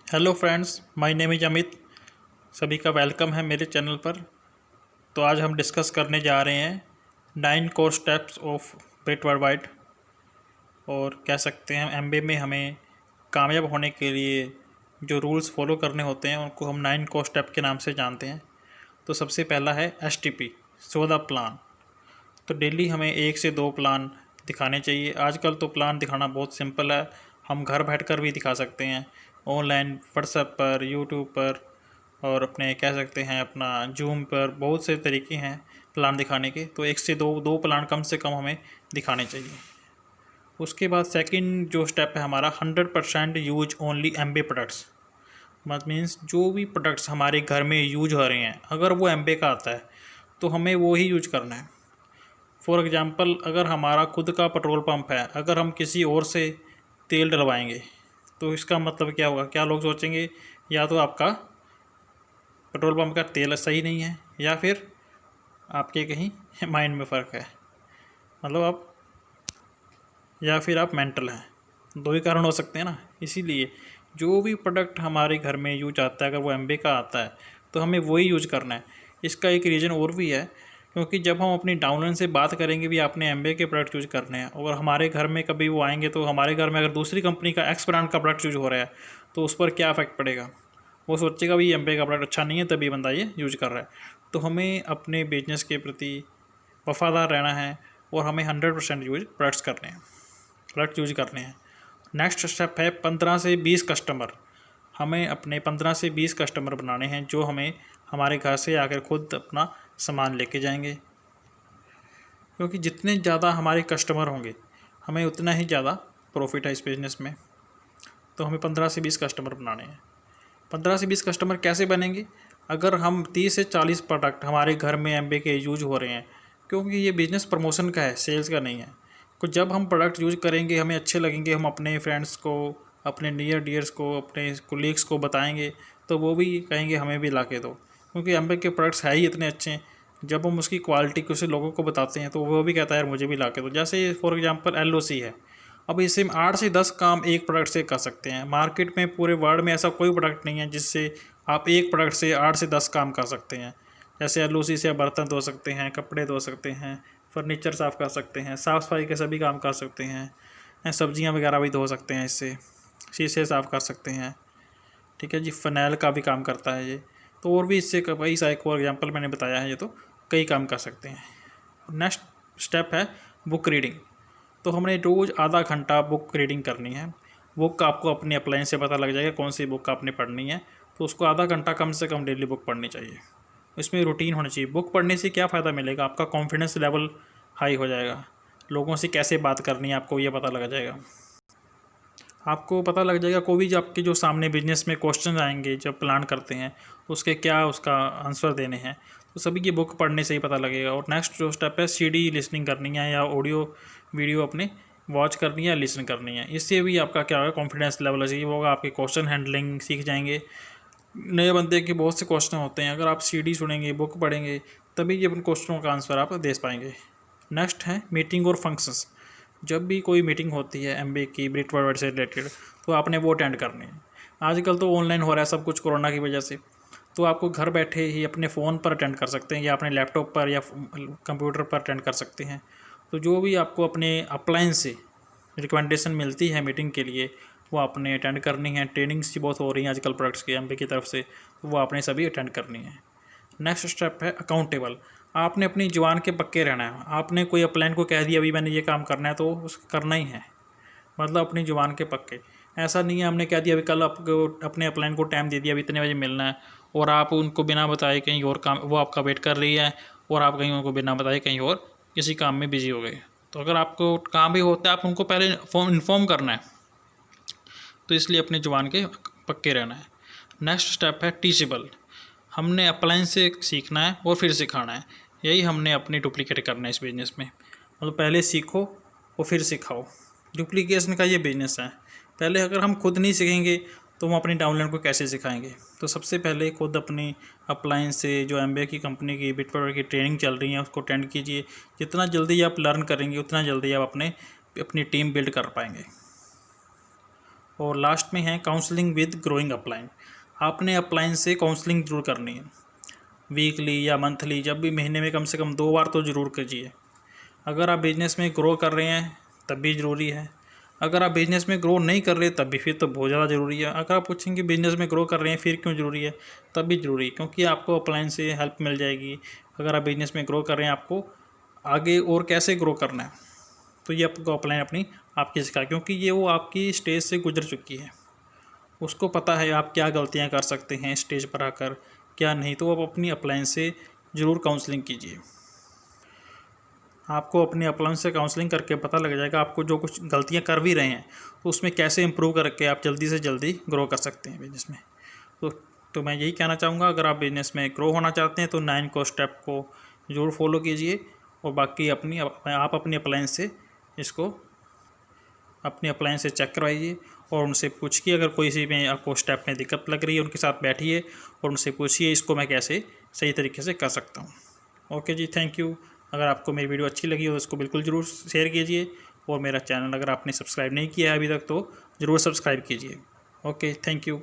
Hello friends, my name is Amit. सभी का welcome है मेरे चैनल पर। तो आज हम डिस्कस करने जा रहे हैं 9 core steps of Brett worldwide. और कह सकते हैं एमबीए में हमें कामयाब होने के लिए जो रूल्स फॉलो करने होते हैं उनको हम 9 कोर स्टेप के नाम से जानते हैं। तो सबसे पहला है STP, शो द प्लान। तो डेली हमें 1 से 2 प्लान दिखाने चाहिए। आजकल तो प्लान दिखाना बहुत सिंपल है, हम घर बैठकर भी दिखा सकते हैं ऑनलाइन, व्हाट्सएप पर, यूट्यूब पर, और अपने कह सकते हैं अपना जूम पर। बहुत से तरीके हैं प्लान दिखाने के। तो 1 से 2 प्लान कम से कम हमें दिखाने चाहिए। उसके बाद सेकंड जो स्टेप है हमारा, 100% यूज ओनली एमबे प्रोडक्ट्स। मत मीन्स जो भी प्रोडक्ट्स हमारे घर में यूज हो रहे हैं, अगर वो एमबे का आता है तो हमें वो ही यूज करना है। फॉर एग्ज़ाम्पल, अगर हमारा खुद का पेट्रोल पंप है, अगर हम किसी और से तेल डलवाएंगे तो इसका मतलब क्या होगा? क्या लोग सोचेंगे, या तो आपका पेट्रोल पंप का तेल सही नहीं है, या फिर आपके कहीं माइंड में फ़र्क है, मतलब आप, या फिर आप मेंटल हैं। दो ही कारण हो सकते हैं ना। इसीलिए जो भी प्रोडक्ट हमारे घर में यूज आता है, अगर वो एमबे का आता है तो हमें वही यूज करना है। इसका एक रीज़न और भी है, क्योंकि जब हम अपनी डाउनलाइन से बात करेंगे भी आपने एमबे के प्रोडक्ट यूज करने हैं, और हमारे घर में कभी वो आएंगे तो हमारे घर में अगर दूसरी कंपनी का एक्स ब्रांड का प्रोडक्ट यूज हो रहा है तो उस पर क्या इफेक्ट पड़ेगा? वो सोचेगा भी एमबे का प्रोडक्ट अच्छा नहीं है, तभी बंदा ये यूज कर रहा है। तो हमें अपने बिजनेस के प्रति वफादार रहना है और हमें 100% प्रोडक्ट यूज करने हैं। नेक्स्ट स्टेप है 15 से 20 कस्टमर। हमें अपने 15 से 20 कस्टमर बनाने हैं जो हमें हमारे घर से आकर खुद अपना सामान लेके जाएंगे, क्योंकि जितने ज़्यादा हमारे कस्टमर होंगे हमें उतना ही ज़्यादा प्रॉफिट है इस बिज़नेस में। तो हमें 15 से 20 कस्टमर बनाने हैं। 15 से 20 कस्टमर कैसे बनेंगे? अगर हम 30 से 40 प्रोडक्ट हमारे घर में एमबे के यूज हो रहे हैं, क्योंकि ये बिज़नेस प्रमोशन का है, सेल्स का नहीं है। तो जब हम प्रोडक्ट यूज करेंगे, हमें अच्छे लगेंगे, हम अपने फ्रेंड्स को, अपने नियर डियर्स को, अपने कोलीग्स को बताएंगे तो वो भी कहेंगे हमें भी ला के दो, क्योंकि एमबे के प्रोडक्ट्स है ही इतने अच्छे हैं। जब हम उसकी क्वालिटी किसी लोगों को बताते हैं तो वो भी कहता है यार मुझे भी ला के दो। जैसे फॉर एग्जांपल LOC है, अब इसे हम 8 से 10 काम एक प्रोडक्ट से कर सकते हैं। मार्केट में पूरे वर्ल्ड में ऐसा कोई प्रोडक्ट नहीं है जिससे आप एक प्रोडक्ट से 8 से 10 काम कर सकते हैं। जैसे LOC से आप बर्तन धो सकते हैं, कपड़े धो सकते हैं, फर्नीचर साफ़ कर सकते हैं, साफ़ सफाई के सभी काम कर सकते हैं, सब्जियां वगैरह भी धो सकते हैं इससे, शीशे साफ़ कर सकते हैं। ठीक है जी, फ़नैल का भी काम करता है ये। तो और भी इससे कई सारे और एग्जांपल मैंने बताया है, ये तो कई काम कर सकते हैं। नेक्स्ट स्टेप है बुक रीडिंग। तो हमने रोज़ आधा घंटा बुक रीडिंग करनी है। बुक आपको अपने अप्लायंस से पता लग जाएगा कौन सी बुक आपने पढ़नी है, तो उसको आधा घंटा कम से कम डेली बुक पढ़नी चाहिए। इसमें रूटीन होनी चाहिए। बुक पढ़ने से क्या फ़ायदा मिलेगा? आपका कॉन्फिडेंस लेवल हाई हो जाएगा, लोगों से कैसे बात करनी है आपको ये पता लग जाएगा। आपको पता लग जाएगा कोई भी आपके जो सामने बिजनेस में क्वेश्चन आएंगे जब प्लान करते हैं उसके क्या उसका आंसर देने हैं, तो सभी की बुक पढ़ने से ही पता लगेगा। और नेक्स्ट जो स्टेप है CD लिसनिंग करनी है, या ऑडियो वीडियो अपने वॉच करनी है या लिसन करनी है। इससे भी आपका क्या होगा, कॉन्फिडेंस लेवल अचीव होगा, आपके क्वेश्चन हैंडलिंग सीख जाएंगे। नए बंदे के बहुत से क्वेश्चन होते हैं, अगर आप CD सुनेंगे, बुक पढ़ेंगे, तभी ये उन क्वेश्चनों का आंसर आप दे पाएंगे। नेक्स्ट है मीटिंग और फंक्शंस। जब भी कोई मीटिंग होती है एमबे की ब्रेट वर्ल्डवाइड से रिलेटेड, तो आपने वो अटेंड करनी है। आजकल तो ऑनलाइन हो रहा है सब कुछ कोरोना की वजह से, तो आपको घर बैठे ही अपने फ़ोन पर अटेंड कर सकते हैं, या अपने लैपटॉप पर या कंप्यूटर पर अटेंड कर सकते हैं। तो जो भी आपको अपने अप्लायंस से रिकमेंडेशन मिलती है मीटिंग के लिए, वो आपने अटेंड करनी है। ट्रेनिंग्स भी बहुत हो रही हैं आजकल प्रोडक्ट्स के एमबे की तरफ से, तो वो आपने सभी अटेंड करनी है। नेक्स्ट स्टेप है अकाउंटेबल। आपने अपनी जुबान के पक्के रहना है। आपने कोई अपलाइन को कह दिया अभी मैंने ये काम करना है तो उसको करना ही है, मतलब अपनी जुबान के पक्के। ऐसा नहीं है हमने कह दिया अभी कल आपको अपने अपलाइन को टाइम दे दिया अभी इतने बजे मिलना है, और आप उनको बिना बताए कहीं और काम, वो आपका वेट कर रही है और आप कहीं उनको बिना बताए कहीं और किसी काम में बिजी हो गए। तो अगर आपको काम भी होता है आप उनको पहले इन्फॉर्म करना है, तो इसलिए अपनी जुबान के पक्के रहना है। नेक्स्ट स्टेप है टीचेबल। हमने अप्लायंस से सीखना है और फिर सिखाना है। यही हमने अपनी डुप्लीकेट करना है इस बिज़नेस में, मतलब पहले सीखो और फिर सिखाओ। डुप्लीकेशन का ये बिज़नेस है। पहले अगर हम खुद नहीं सीखेंगे तो हम अपनी डाउनलाइन को कैसे सिखाएंगे? तो सबसे पहले खुद अपनी अप्लायंस से जो एमबे की कंपनी की बिटवर्ल्ड की ट्रेनिंग चल रही है उसको अटेंड कीजिए। जितना जल्दी आप लर्न करेंगे उतना जल्दी आप अपनी टीम बिल्ड कर पाएंगे। और लास्ट में है काउंसलिंग विद ग्रोइंग अपलाइन। आपने अपलाइन से काउंसलिंग जरूर करनी है, वीकली या मंथली, जब भी, महीने में कम से कम 2 बार तो ज़रूर कीजिए। अगर आप बिज़नेस में ग्रो कर रहे हैं तब भी ज़रूरी है, अगर आप बिज़नेस में ग्रो नहीं कर रहे तब भी, फिर तो बहुत ज़्यादा ज़रूरी है। अगर आप पूछेंगे बिज़नेस में ग्रो कर रहे हैं फिर क्यों ज़रूरी है, तब भी ज़रूरी है, क्योंकि आपको अपलाइन से हेल्प मिल जाएगी। अगर आप बिज़नेस में ग्रो कर रहे हैं, आपको आगे और कैसे ग्रो करना है, तो ये आपको अपलाइन आपकी सिखा, क्योंकि ये वो आपकी स्टेज से गुजर चुकी है, उसको पता है आप क्या गलतियाँ कर सकते हैं स्टेज पर आकर, क्या नहीं। तो आप अपनी अपलाइन से ज़रूर काउंसलिंग कीजिए। आपको अपने अपलाइन से काउंसलिंग करके पता लग जाएगा आपको जो कुछ गलतियां कर भी रहे हैं तो उसमें कैसे इम्प्रूव करके आप जल्दी से जल्दी ग्रो कर सकते हैं बिज़नेस में। तो मैं यही कहना चाहूँगा, अगर आप बिज़नेस में ग्रो होना चाहते हैं तो 9 को स्टेप को ज़रूर फॉलो कीजिए, और बाकी आप अपनी अपलाइन से इसको अपनी अपलाइन से चेक करवाइए और उनसे पूछिए, अगर कोई सी में आपको स्टेप में दिक्कत लग रही है उनके साथ बैठिए और उनसे पूछिए इसको मैं कैसे सही तरीके से कर सकता हूँ। ओके जी, थैंक यू। अगर आपको मेरी वीडियो अच्छी लगी हो तो इसको बिल्कुल ज़रूर शेयर कीजिए, और मेरा चैनल अगर आपने सब्सक्राइब नहीं किया है अभी तक तो ज़रूर सब्सक्राइब कीजिए। Okay, thank you.